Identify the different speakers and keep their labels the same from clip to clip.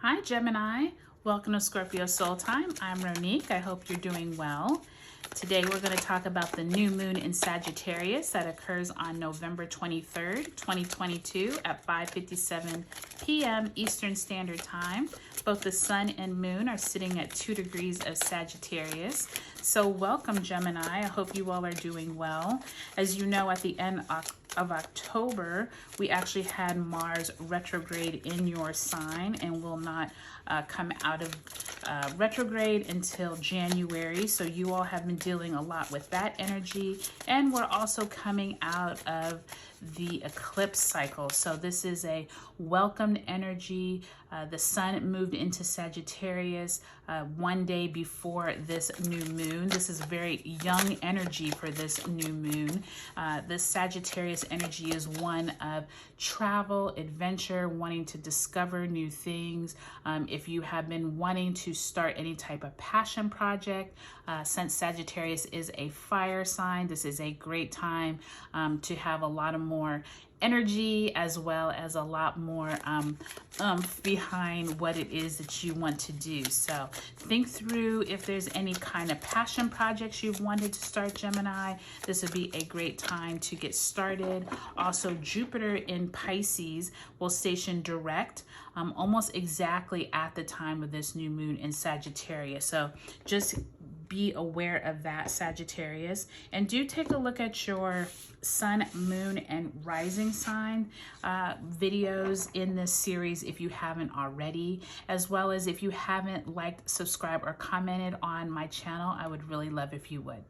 Speaker 1: Hi Gemini, welcome to Scorpio Soul Time. I'm Ronique. I hope you're doing well. Today we're going to talk about the new moon in Sagittarius that occurs on November 23rd, 2022 at 5:57 p.m. Eastern Standard Time. Both the sun and moon are sitting at 2 degrees of Sagittarius. So welcome Gemini. I hope you all are doing well. As you know, at the end of October, we actually had Mars retrograde in your sign and will not come out of retrograde until January. So you all have been dealing a lot with that energy, and we're also coming out of the eclipse cycle. So this is a welcomed energy. The sun moved into Sagittarius one day before this new moon. This is very young energy for this new moon. This Sagittarius energy is one of travel, adventure, wanting to discover new things. If you have been wanting to start any type of passion project, since Sagittarius is a fire sign, this is a great time to have a lot of more energy, as well as a lot more behind what it is that you want to do. So think through if there's any kind of passion projects you've wanted to start, Gemini. This would be a great time to get started. Also, Jupiter in Pisces will station direct almost exactly at the time of this new moon in Sagittarius. So just be aware of that, Sagittarius, and do take a look at your sun, moon, and rising sign videos in this series if you haven't already, as well as if you haven't liked, subscribed, or commented on my channel. I would really love if you would.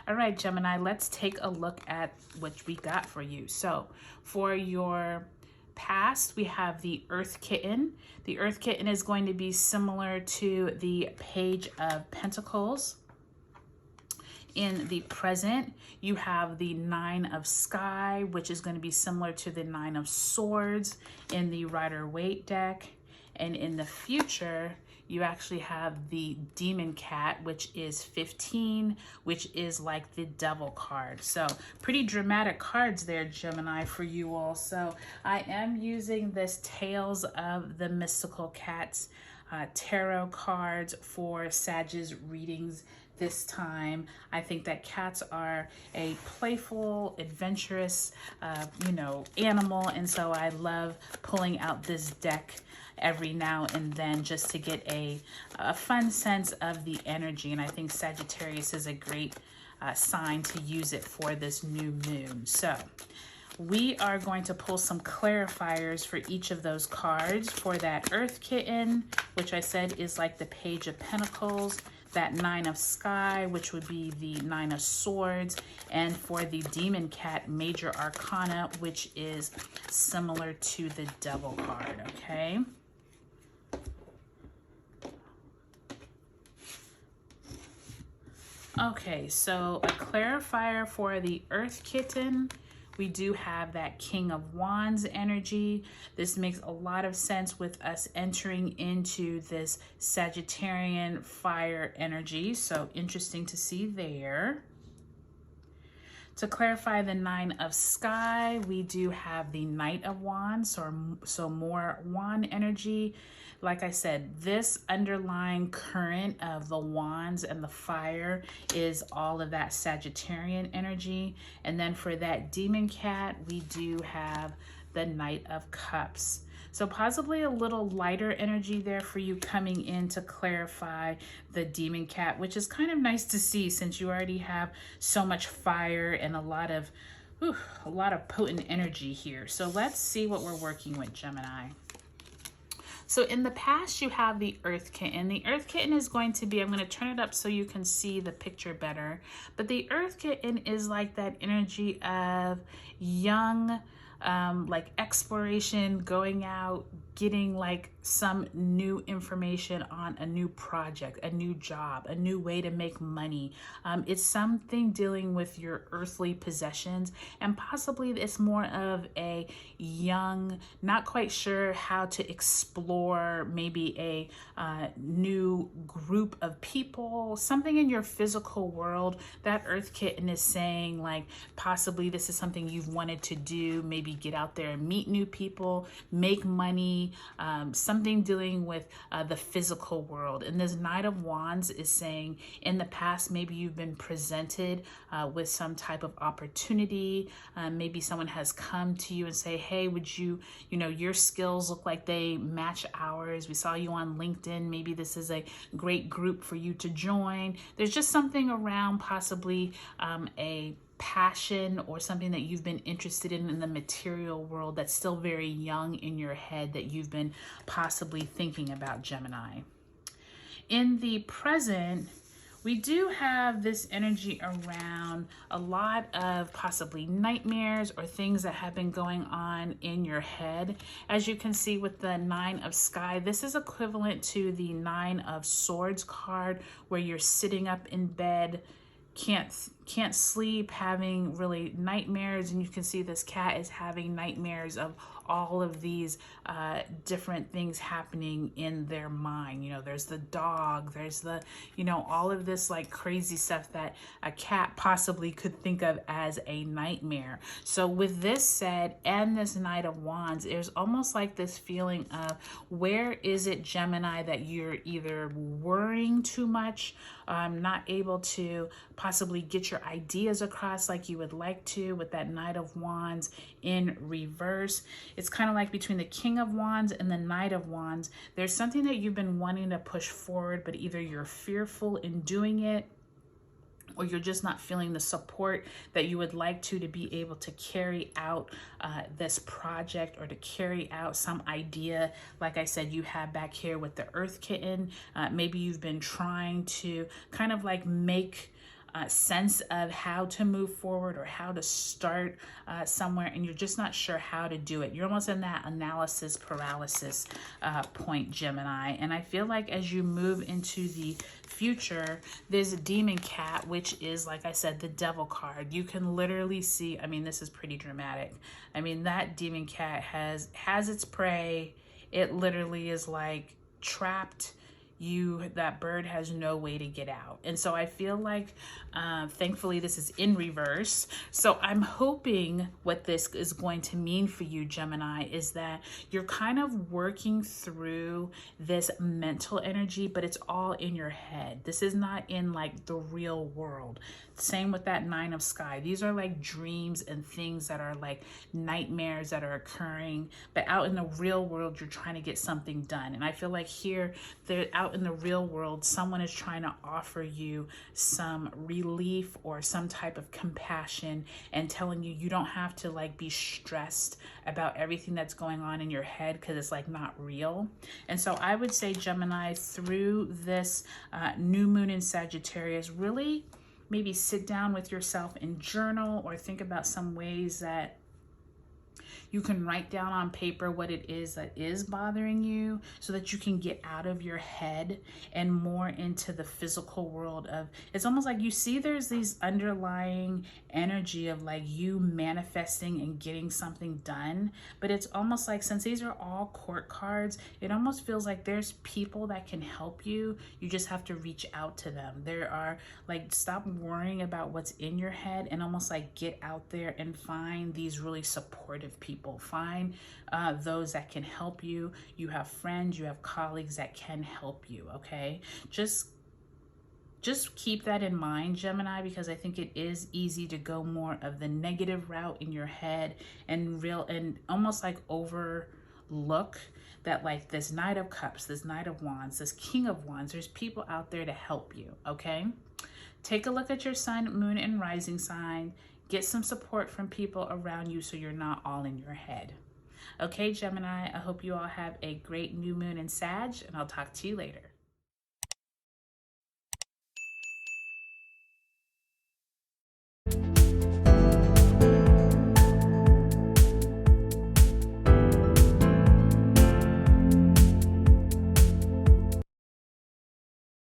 Speaker 1: All right, Gemini, let's take a look at what we got for you. So for your past, we have the Earth Kitten. The Earth Kitten is going to be similar to the Page of Pentacles. In the present, you have the Nine of Sky, which is going to be similar to the Nine of Swords in the Rider-Waite deck. And in the future, you actually have the Demon Cat, which is 15, which is like the Devil card. So pretty dramatic cards there, Gemini, for you all. So I am using this Tales of the Mystical Cats tarot cards for Sag's readings this time. I think that cats are a playful, adventurous, animal. And so I love pulling out this deck every now and then just to get a fun sense of the energy. And I think Sagittarius is a great sign to use it for this new moon. So we are going to pull some clarifiers for each of those cards. For that Earth Kitten, which I said is like the Page of Pentacles, that Nine of Sky, which would be the Nine of Swords, and for the Demon Cat, Major Arcana, which is similar to the Devil card, okay? Okay, so a clarifier for the Earth Kitten. We do have that King of Wands energy. This makes a lot of sense with us entering into this Sagittarian fire energy. So interesting to see there. To clarify the Nine of Sky, we do have the Knight of Wands, so more wand energy. Like I said, this underlying current of the wands and the fire is all of that Sagittarian energy. And then for that Demon Cat, we do have the Knight of Cups. So possibly a little lighter energy there for you coming in to clarify the Demon Cat, which is kind of nice to see since you already have so much fire and a lot of potent energy here. So let's see what we're working with, Gemini. So in the past, you have the Earth Kitten. The Earth Kitten is going to be, I'm going to turn it up so you can see the picture better. But the Earth Kitten is like that energy of young, like exploration, going out, getting like some new information on a new project, a new job, a new way to make money. It's something dealing with your earthly possessions, and possibly it's more of a young, not quite sure how to explore maybe a new group of people, something in your physical world. That Earth Kitten is saying like possibly this is something you've wanted to do, maybe get out there and meet new people, make money, something dealing with the physical world. And this Knight of Wands is saying in the past, maybe you've been presented with some type of opportunity. Maybe someone has come to you and say, hey, would you, your skills look like they match ours. We saw you on LinkedIn. Maybe this is a great group for you to join. There's just something around possibly a passion or something that you've been interested in the material world that's still very young in your head that you've been possibly thinking about, Gemini. In the present, we do have this energy around a lot of possibly nightmares or things that have been going on in your head. As you can see with the Nine of Sky, this is equivalent to the Nine of Swords card, where you're sitting up in bed, can't sleep, having really nightmares. And you can see this cat is having nightmares of all of these different things happening in their mind. There's the dog, there's the, all of this like crazy stuff that a cat possibly could think of as a nightmare. So with this said, and this Knight of Wands, there's almost like this feeling of, where is it, Gemini, that you're either worrying too much, not able to possibly get your ideas across like you would like to, with that Knight of Wands in reverse. It's kind of like between the King of Wands and the Knight of Wands. There's something that you've been wanting to push forward, but either you're fearful in doing it, or you're just not feeling the support that you would like to be able to carry out this project, or to carry out some idea. Like I said, you have back here with the Earth Kitten, maybe you've been trying to kind of like make sense of how to move forward or how to start somewhere, and you're just not sure how to do it. You're almost in that analysis paralysis point, Gemini. And I feel like as you move into the future, there's a demon cat, which is, like I said, the devil card. You can literally see, this is pretty dramatic. That demon cat has its prey. It literally is like trapped. That bird has no way to get out. And so I feel like, thankfully, this is in reverse. So I'm hoping what this is going to mean for you, Gemini, is that you're kind of working through this mental energy, but it's all in your head. This is not in like the real world. Same with that Nine of Sky. These are like dreams and things that are like nightmares that are occurring, but out in the real world, you're trying to get something done. And I feel like here, they're out in the real world, someone is trying to offer you some relief or some type of compassion, and telling you don't have to like be stressed about everything that's going on in your head, because it's like not real. And so I would say, Gemini, through this new moon in Sagittarius, really maybe sit down with yourself and journal, or think about some ways that you can write down on paper what it is that is bothering you, so that you can get out of your head and more into the physical world of, it's almost like you see there's these underlying energy of like you manifesting and getting something done. But it's almost like, since these are all court cards, it almost feels like there's people that can help you. You just have to reach out to them. There are like, stop worrying about what's in your head, and almost like get out there and find these really supportive people. Find those that can help you. You have friends, you have colleagues that can help you, okay? Just keep that in mind, Gemini, because I think it is easy to go more of the negative route in your head, and almost like overlook that like this Knight of Cups, this Knight of Wands, this King of Wands, there's people out there to help you, okay? Take a look at your sun, moon, and rising sign. Get some support from people around you so you're not all in your head. Okay, Gemini, I hope you all have a great new moon in Sag, and I'll talk to you later.